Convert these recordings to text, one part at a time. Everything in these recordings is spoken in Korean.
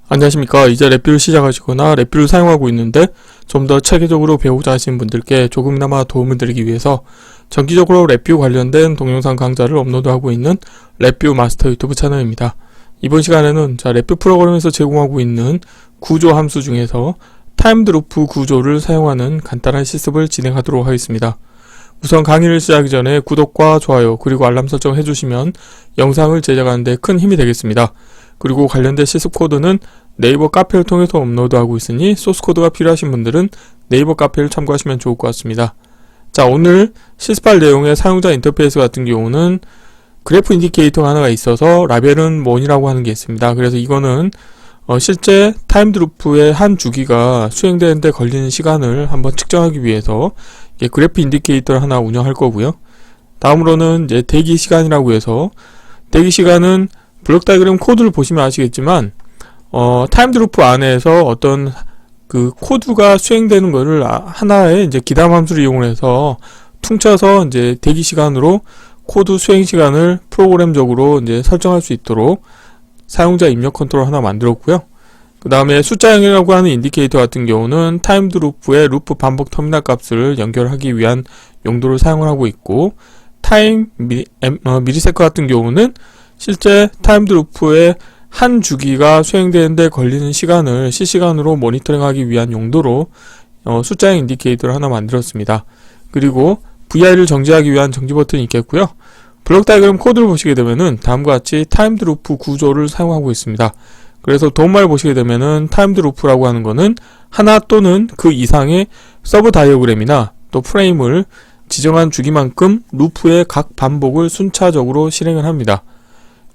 안녕하십니까. 이제 랩뷰를 시작하시거나 랩뷰를 사용하고 있는데 좀 더 체계적으로 배우고자 하시는 분들께 조금이나마 도움을 드리기 위해서 정기적으로 랩뷰 관련된 동영상 강좌를 업로드하고 있는 랩뷰 마스터 유튜브 채널입니다. 이번 시간에는 랩뷰 프로그램에서 제공하고 있는 구조 함수 중에서 타임드 루프 구조를 사용하는 간단한 실습을 진행하도록 하겠습니다. 우선 강의를 시작하기 전에 구독과 좋아요 그리고 알람 설정 해주시면 영상을 제작하는 데 큰 힘이 되겠습니다. 그리고 관련된 실습 코드는 네이버 카페를 통해서 업로드하고 있으니 소스 코드가 필요하신 분들은 네이버 카페를 참고하시면 좋을 것 같습니다. 자, 오늘 실습할 내용의 사용자 인터페이스 같은 경우는 그래프 인디케이터가 하나가 있어서 라벨은 mon이라고 하는 게 있습니다. 그래서 이거는 실제 타임드 루프의 한 주기가 수행되는데 걸리는 시간을 한번 측정하기 위해서 그래프 인디케이터를 하나 운영할 거고요. 다음으로는 이제 대기 시간이라고 해서 대기 시간은 블록 다이그램 코드를 보시면 아시겠지만 타임드 루프 안에서 어떤 그 코드가 수행되는 거를 하나의 이제 기담 함수를 이용해서 퉁쳐서 이제 대기 시간으로 코드 수행 시간을 프로그램적으로 이제 설정할 수 있도록 사용자 입력 컨트롤 하나 만들었고요. 그 다음에 숫자형이라고 하는 인디케이터 같은 경우는 타임드 루프의 루프 반복 터미널 값을 연결하기 위한 용도를 사용을 하고 있고, 타임 미리세컨 같은 경우는 실제 타임드 루프의 한 주기가 수행되는데 걸리는 시간을 실시간으로 모니터링하기 위한 용도로 숫자형 인디케이터를 하나 만들었습니다. 그리고 VI를 정지하기 위한 정지 버튼이 있겠고요. 블록 다이그램 코드를 보시게 되면은 다음과 같이 타임드 루프 구조를 사용하고 있습니다. 그래서 도움말을 보시게 되면은 타임드 루프라고 하는 거는 하나 또는 그 이상의 서브 다이어그램이나 또 프레임을 지정한 주기만큼 루프의 각 반복을 순차적으로 실행을 합니다.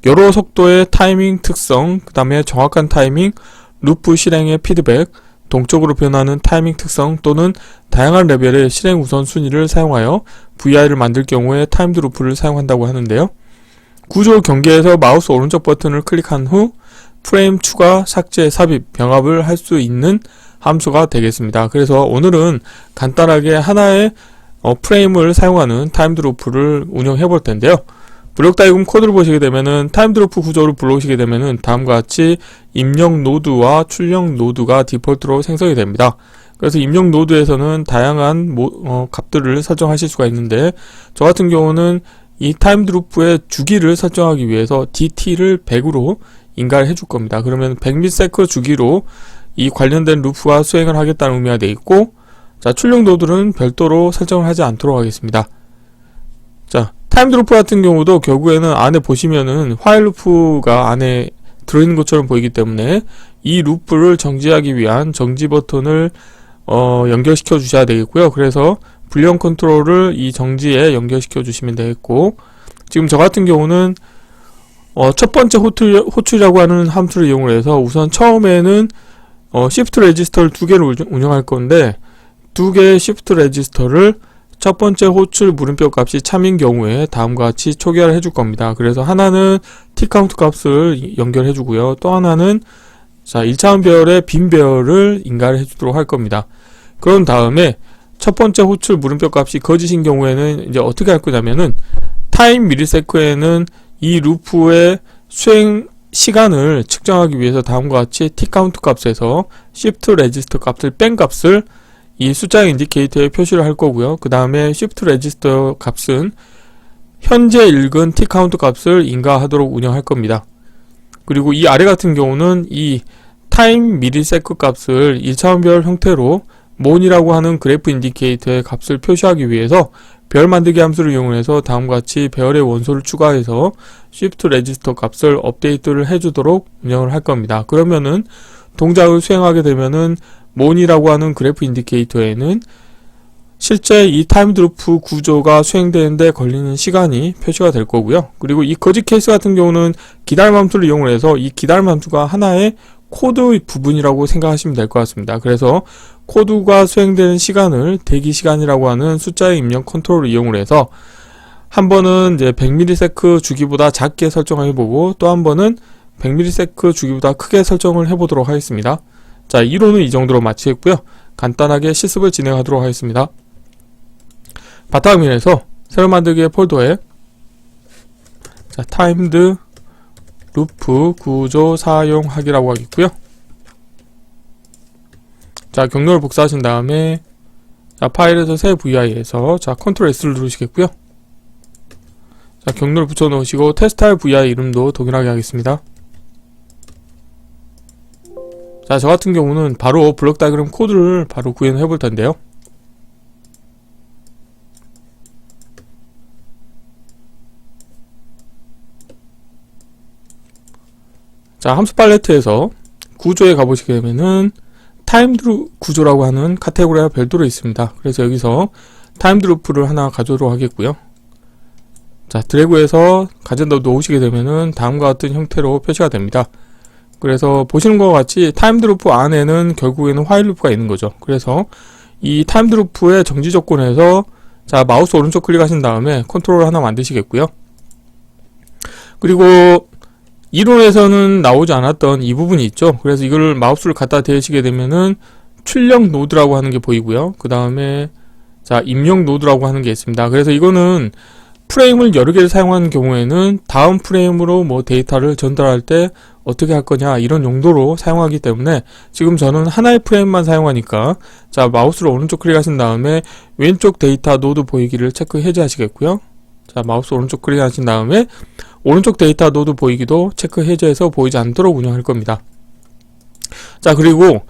여러 속도의 타이밍 특성, 그 다음에 정확한 타이밍, 루프 실행의 피드백, 동적으로 변하는 타이밍 특성 또는 다양한 레벨의 실행 우선순위를 사용하여 VI를 만들 경우에 타임드 루프를 사용한다고 하는데요. 구조 경계에서 마우스 오른쪽 버튼을 클릭한 후 프레임 추가, 삭제, 삽입, 병합을 할 수 있는 함수가 되겠습니다. 그래서 오늘은 간단하게 하나의 프레임을 사용하는 타임드 루프를 운영해 볼 텐데요. 블록 다이그램 코드를 보시게 되면은 타임드 루프 구조를 불러오시게 되면은 다음과 같이 입력 노드와 출력 노드가 디폴트로 생성이 됩니다. 그래서 입력 노드에서는 다양한 값들을 설정하실 수가 있는데, 저 같은 경우는 이 타임드 루프의 주기를 설정하기 위해서 DT를 100으로 인가를 해줄 겁니다. 그러면 100ms 주기로 이 관련된 루프와 수행을 하겠다는 의미가 되어 있고, 자, 출력 노드는 별도로 설정을 하지 않도록 하겠습니다. 자, 타임드 루프 같은 경우도 결국에는 안에 보시면은 화일 루프가 안에 들어있는 것처럼 보이기 때문에 이 루프를 정지하기 위한 정지 버튼을 연결시켜 주셔야 되겠고요. 그래서 불리언 컨트롤을 이 정지에 연결시켜 주시면 되겠고, 지금 저 같은 경우는 첫 번째 호출이라고 하는 함수를 이용해서 우선 처음에는 시프트 레지스터를 2개를 운영할 건데, 2개의 시프트 레지스터를 첫 번째 호출 물음표 값이 참인 경우에 다음과 같이 초기화를 해줄 겁니다. 그래서 하나는 tCount 값을 연결해 주고요. 또 하나는 1차원 배열의 빈 배열을 인가를 해주도록 할 겁니다. 그런 다음에 첫 번째 호출 물음표 값이 거짓인 경우에는 이제 어떻게 할 거냐면은 타임 미리세컨에는 이 루프의 수행 시간을 측정하기 위해서 다음과 같이 tCount 값에서 shift 레지스터 값을 뺀 값을 이 숫자 인디케이터에 표시를 할 거고요. 그 다음에 shift 레지스터 값은 현재 읽은 tCount 값을 인가하도록 운영할 겁니다. 그리고 이 아래 같은 경우는 이 타임 미리세컨 값을 1차원별 형태로 mon이라고 하는 그래프 인디케이터의 값을 표시하기 위해서 별 만들기 함수를 이용해서 다음과 같이 배열의 원소를 추가해서 shift 레지스터 값을 업데이트를 해주도록 운영을 할 겁니다. 그러면은 동작을 수행하게 되면은 mon이라고 하는 그래프 인디케이터에는 실제 이 타임드 루프 구조가 수행되는데 걸리는 시간이 표시가 될 거고요. 그리고 이 거짓 케이스 같은 경우는 기다림 함수를 이용을 해서 이 기다림 함수가 하나의 코드 부분이라고 생각하시면 될 것 같습니다. 그래서 코드가 수행되는 시간을 대기 시간이라고 하는 숫자의 입력 컨트롤을 이용을 해서 한 번은 이제 100ms 주기보다 작게 설정을 해보고, 또 한 번은 100ms 주기보다 크게 설정을 해보도록 하겠습니다. 자, 이론은 이 정도로 마치겠고요. 간단하게 실습을 진행하도록 하겠습니다. 바탕화면에서 새로 만들기의 폴더에 타임드 루프 구조 사용하기라고 하겠고요. 자, 경로를 복사하신 다음에 자, 파일에서 새 VI에서 자, 컨트롤 S를 누르시겠고요. 자, 경로를 붙여 놓으시고 테스트할 VI 이름도 동일하게 하겠습니다. 자, 저 같은 경우는 바로 블록 다이그램 코드를 바로 구현해 볼 텐데요. 자, 함수 팔레트에서 구조에 가보시게 되면은 타임드 구조라고 하는 카테고리가 별도로 있습니다. 그래서 여기서 타임드 루프를 하나 가져오도록 하겠고요. 자, 드래그해서 가져다 놓으시게 되면은 다음과 같은 형태로 표시가 됩니다. 그래서 보시는 것과 같이 타임드 루프 안에는 결국에는 화일 루프가 있는 거죠. 그래서 이 타임드 루프의 정지 조건에서 자, 마우스 오른쪽 클릭하신 다음에 컨트롤 하나 만드시겠고요. 그리고 이론에서는 나오지 않았던 이 부분이 있죠. 그래서 이걸 마우스를 갖다 대시게 되면은 출력 노드라고 하는 게 보이고요. 그 다음에 자, 입력 노드라고 하는 게 있습니다. 그래서 이거는 프레임을 여러 개를 사용하는 경우에는 다음 프레임으로 뭐 데이터를 전달할 때 어떻게 할 거냐 이런 용도로 사용하기 때문에 지금 저는 하나의 프레임만 사용하니까 자, 마우스를 오른쪽 클릭하신 다음에 왼쪽 데이터 노드 보이기를 체크 해제하시겠고요. 자, 마우스 오른쪽 클릭하신 다음에 오른쪽 데이터 노드 보이기도 체크 해제해서 보이지 않도록 운영할 겁니다. 자, 그리고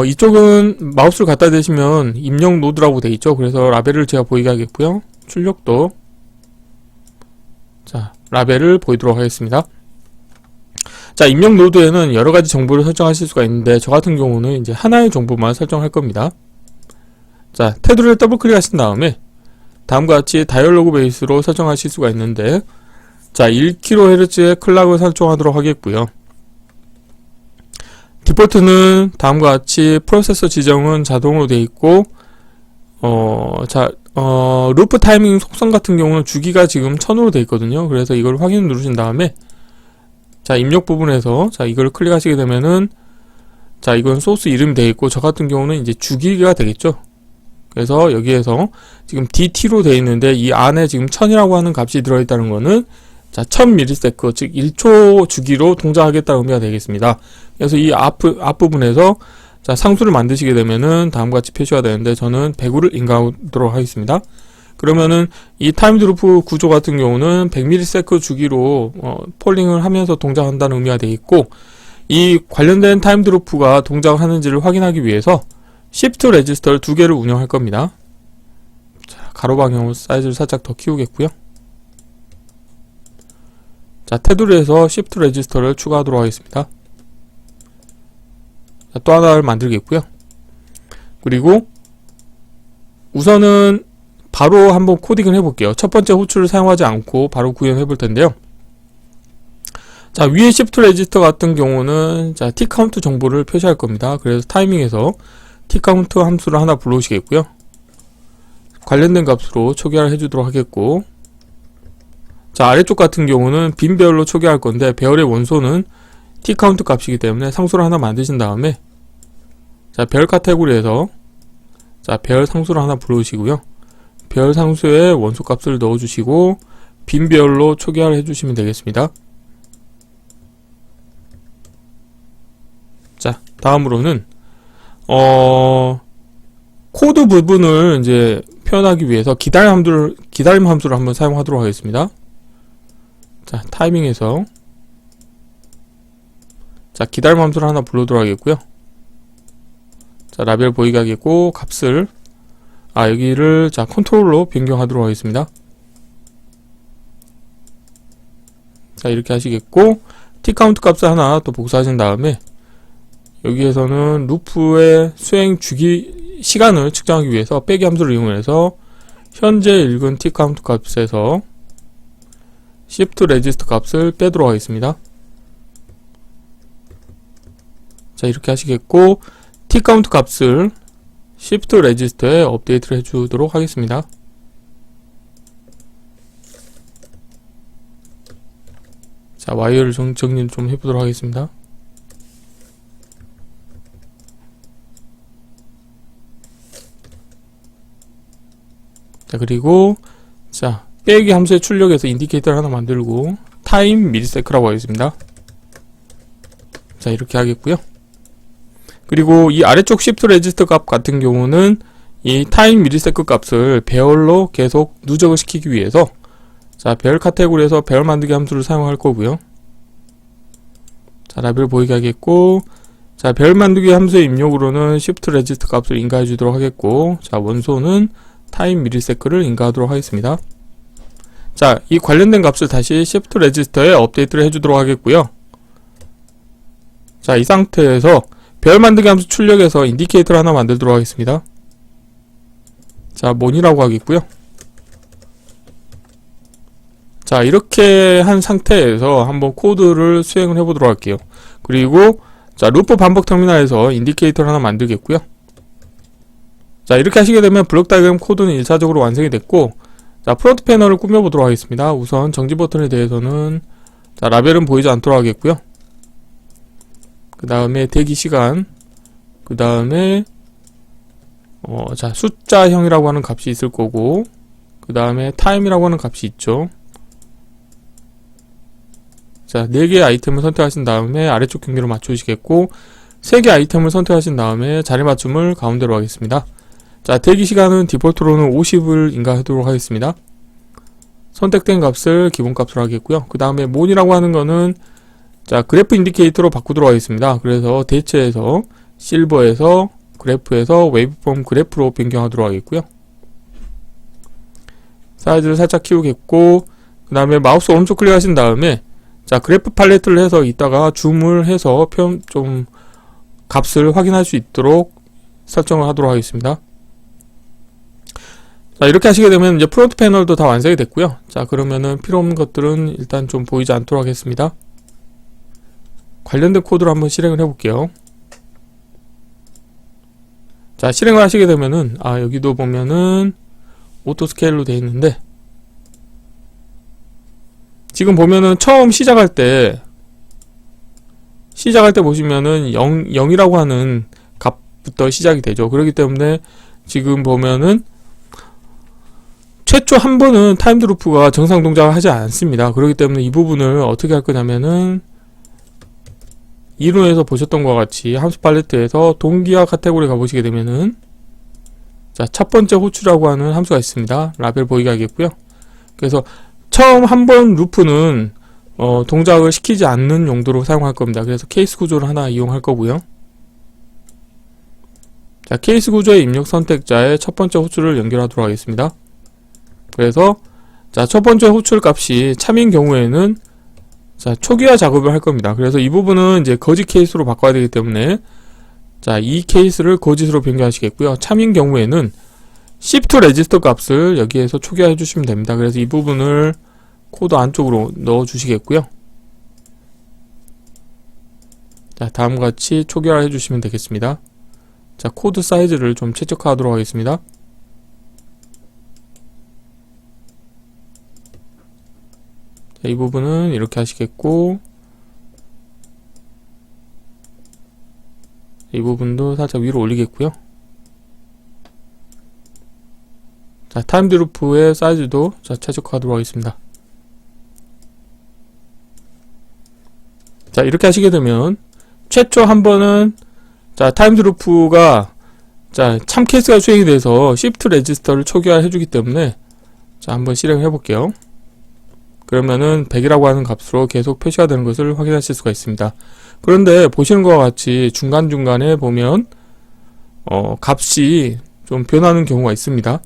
이쪽은 마우스를 갖다 대시면 입력 노드라고 되어 있죠. 그래서 라벨을 제가 보이게 하겠고요. 출력도 자, 라벨을 보이도록 하겠습니다. 자, 입력 노드에는 여러 가지 정보를 설정하실 수가 있는데 저 같은 경우는 이제 하나의 정보만 설정할 겁니다. 자, 테두리를 더블 클릭하신 다음에 다음과 같이 다이얼로그 베이스로 설정하실 수가 있는데 자, 1kHz의 클락을 설정하도록 하겠고요. 디폴트는 다음과 같이 프로세서 지정은 자동으로 되어 있고 루프 타이밍 속성 같은 경우는 주기가 지금 1000으로 되어 있거든요. 그래서 이걸 확인 누르신 다음에 자, 입력 부분에서 자, 이걸 클릭하시게 되면은 자, 이건 소스 이름이 되어 있고 저 같은 경우는 이제 주기가 되겠죠. 그래서 여기에서 지금 DT로 되어 있는데 이 안에 지금 1000이라고 하는 값이 들어있다는 거는 자, 1000ms, 즉 1초 주기로 동작하겠다는 의미가 되겠습니다. 그래서 이 앞부분에서 자, 상수를 만드시게 되면은 다음과 같이 표시가 되는데 저는 100을 인가하도록 하겠습니다. 그러면은 이 타임드 루프 구조 같은 경우는 100ms 주기로 폴링을 하면서 동작한다는 의미가 되어 있고 이 관련된 타임드 루프가 동작하는지를 확인하기 위해서 시프트 레지스터를 2개를 운영할 겁니다. 자, 가로 방향으로 사이즈를 살짝 더 키우겠고요. 자, 테두리에서 시프트 레지스터를 추가하도록 하겠습니다. 자, 또 하나를 만들겠고요. 그리고 우선은 바로 한번 코딩을 해볼게요. 첫 번째 호출을 사용하지 않고 바로 구현해 볼 텐데요. 자, 위에 시프트 레지스터 같은 경우는 자, tCount 정보를 표시할 겁니다. 그래서 타이밍에서 tCount 함수를 하나 불러오시겠고요. 관련된 값으로 초기화를 해주도록 하겠고 자, 아래쪽 같은 경우는 빈 배열로 초기화할 건데 배열의 원소는 tCount 값이기 때문에 상수를 하나 만드신 다음에 자, 배열 카테고리에서 자, 배열 상수를 하나 불러오시고요. 배열 상수에 원소 값을 넣어주시고 빈 배열로 초기화를 해주시면 되겠습니다. 자, 다음으로는 코드 부분을 이제 표현하기 위해서 기다림 함수를 한번 사용하도록 하겠습니다. 자, 타이밍에서 자, 기다림 함수를 하나 불러도록 하겠고요. 자, 라벨 보이게 하겠고 값을 여기를 자, 컨트롤로 변경하도록 하겠습니다. 자, 이렇게 하시겠고 tCount 값을 하나 또 복사하신 다음에 여기에서는 루프의 수행 주기 시간을 측정하기 위해서 빼기 함수를 이용해서 현재 읽은 tCount 값에서 shift register 값을 빼도록 하겠습니다. 자, 이렇게 하시겠고 tCount 값을 shift register에 업데이트를 해주도록 하겠습니다. 자, 와이어를 정리 좀 해보도록 하겠습니다. 자, 그리고 자, 빼기 함수의 출력에서 인디케이터를 하나 만들고 타임 밀리세크라고 하겠습니다. 자, 이렇게 하겠고요. 그 그리고 이 아래쪽 shift register 값 같은 경우는 이 타임 미리세컨 값을 배열로 계속 누적을 시키기 위해서 자, 배열 카테고리에서 배열 만들기 함수를 사용할 거고요. 자, 라벨 보이게 하겠고, 자, 배열 만들기 함수의 입력으로는 shift register 값을 인가해 주도록 하겠고, 자, 원소는 타임 미리세컨을 인가하도록 하겠습니다. 자, 이 관련된 값을 다시 shift register에 업데이트를 해주도록 하겠고요. 자, 이 상태에서 배열 만들기 함수 출력해서 인디케이터를 하나 만들도록 하겠습니다. 자, mon이라고 하겠고요. 자, 이렇게 한 상태에서 한번 코드를 수행을 해보도록 할게요. 그리고 자, 루프 반복 터미널에서 인디케이터를 하나 만들겠고요. 자, 이렇게 하시게 되면 블록 다이어그램 코드는 1차적으로 완성이 됐고, 자, 프론트 패널을 꾸며보도록 하겠습니다. 우선 정지 버튼에 대해서는 자, 라벨은 보이지 않도록 하겠고요. 그 다음에 대기 시간, 그 다음에 자, 숫자형이라고 하는 값이 있을 거고, 그 다음에 타임이라고 하는 값이 있죠. 자, 4개의 아이템을 선택하신 다음에 아래쪽 경계로 맞추시겠고, 3개 아이템을 선택하신 다음에 자리 맞춤을 가운데로 하겠습니다. 자, 대기 시간은 디폴트로는 50을 인가하도록 하겠습니다. 선택된 값을 기본값으로 하겠고요. 그 다음에 mon이라고 하는 거는 자, 그래프 인디케이터로 바꾸도록 하겠습니다. 그래서 대체에서 실버에서 그래프에서 웨이브폼 그래프로 변경하도록 하겠고요. 사이즈를 살짝 키우겠고, 그 다음에 마우스 오른쪽 클릭하신 다음에 자, 그래프 팔레트를 해서 이따가 줌을 해서 좀 값을 확인할 수 있도록 설정을 하도록 하겠습니다. 자, 이렇게 하시게 되면 이제 프론트 패널도 다 완성이 됐고요. 자, 그러면은 필요 없는 것들은 일단 좀 보이지 않도록 하겠습니다. 관련된 코드를 한번 실행을 해볼게요. 자, 실행을 하시게 되면은 여기도 보면은 오토 스케일로 되어 있는데, 지금 보면은 처음 시작할 때 보시면은 0이라고 하는 값부터 시작이 되죠. 그렇기 때문에 지금 보면은 최초 한 번은 타임드 루프가 정상 동작을 하지 않습니다. 그렇기 때문에 이 부분을 어떻게 할 거냐면은 이론에서 보셨던 것과 같이 함수 팔레트에서 동기화 카테고리 가보시게 되면은 자, 첫 번째 호출이라고 하는 함수가 있습니다. 라벨 보이게 하겠고요. 그래서 처음 한 번 루프는 동작을 시키지 않는 용도로 사용할 겁니다. 그래서 케이스 구조를 하나 이용할 거고요. 자, 케이스 구조의 입력 선택자에 첫 번째 호출을 연결하도록 하겠습니다. 그래서 자, 첫 번째 호출 값이 참인 경우에는 자, 초기화 작업을 할 겁니다. 그래서 이 부분은 이제 거짓 케이스로 바꿔야 되기 때문에 자, 이 케이스를 거짓으로 변경하시겠고요. 참인 경우에는 shift register 값을 여기에서 초기화해 주시면 됩니다. 그래서 이 부분을 코드 안쪽으로 넣어 주시겠고요. 자, 다음과 같이 초기화해 주시면 되겠습니다. 자, 코드 사이즈를 좀 최적화하도록 하겠습니다. 자, 이 부분은 이렇게 하시겠고, 이 부분도 살짝 위로 올리겠고요. 자, 타임드 루프의 사이즈도 자, 최적화하도록 하겠습니다. 자, 이렇게 하시게 되면 최초 한 번은 자, 타임드 루프가 자, 참 케이스가 수행이 돼서 shift register를 초기화해 주기 때문에 자, 한번 실행해 볼게요. 그러면은 100이라고 하는 값으로 계속 표시가 되는 것을 확인하실 수가 있습니다. 그런데 보시는 것과 같이 중간중간에 보면 값이 좀 변하는 경우가 있습니다.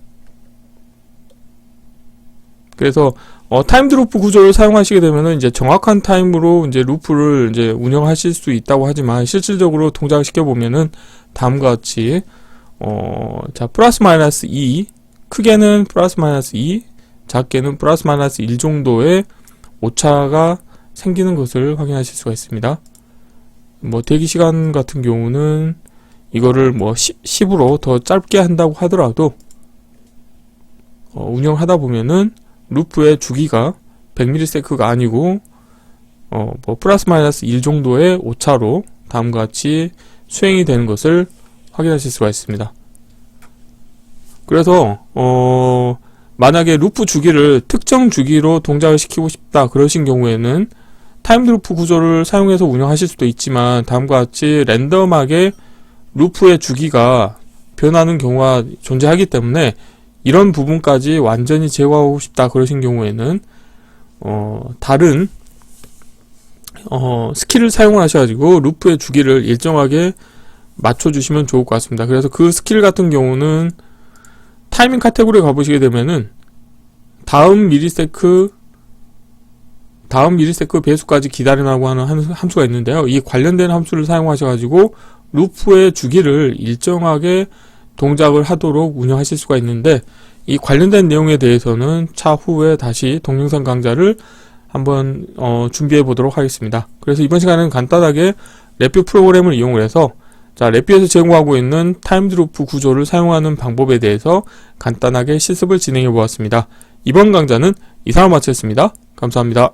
그래서 타임드 루프 구조를 사용하시게 되면은 이제 정확한 타임으로 이제 루프를 이제 운영하실 수 있다고 하지만 실질적으로 동작을 시켜보면은 다음과 같이 자, 플러스 마이너스 2, 크게는 플러스 마이너스 2, 작게는 플러스 마이너스 1 정도의 오차가 생기는 것을 확인하실 수가 있습니다. 뭐 대기 시간 같은 경우는 이거를 뭐 10으로 더 짧게 한다고 하더라도 운영하다 보면은 루프의 주기가 100ms가 아니고 뭐 플러스 마이너스 1 정도의 오차로 다음과 같이 수행이 되는 것을 확인하실 수가 있습니다. 그래서 만약에 루프 주기를 특정 주기로 동작을 시키고 싶다 그러신 경우에는 타임드 루프 구조를 사용해서 운영하실 수도 있지만 다음과 같이 랜덤하게 루프의 주기가 변하는 경우가 존재하기 때문에 이런 부분까지 완전히 제거하고 싶다 그러신 경우에는 다른 스킬을 사용을 하셔가지고 루프의 주기를 일정하게 맞춰주시면 좋을 것 같습니다. 그래서 그 스킬 같은 경우는 타이밍 카테고리에 가보시게 되면은 다음 미리세크 배수까지 기다리라고 하는 함수가 있는데요. 이 관련된 함수를 사용하셔가지고 루프의 주기를 일정하게 동작을 하도록 운영하실 수가 있는데, 이 관련된 내용에 대해서는 차후에 다시 동영상 강좌를 한번 준비해 보도록 하겠습니다. 그래서 이번 시간은 간단하게 랩뷰 프로그램을 이용을 해서 랩뷰에서 제공하고 있는 타임드루프 구조를 사용하는 방법에 대해서 간단하게 실습을 진행해 보았습니다. 이번 강좌는 이상으로 마치겠습니다. 감사합니다.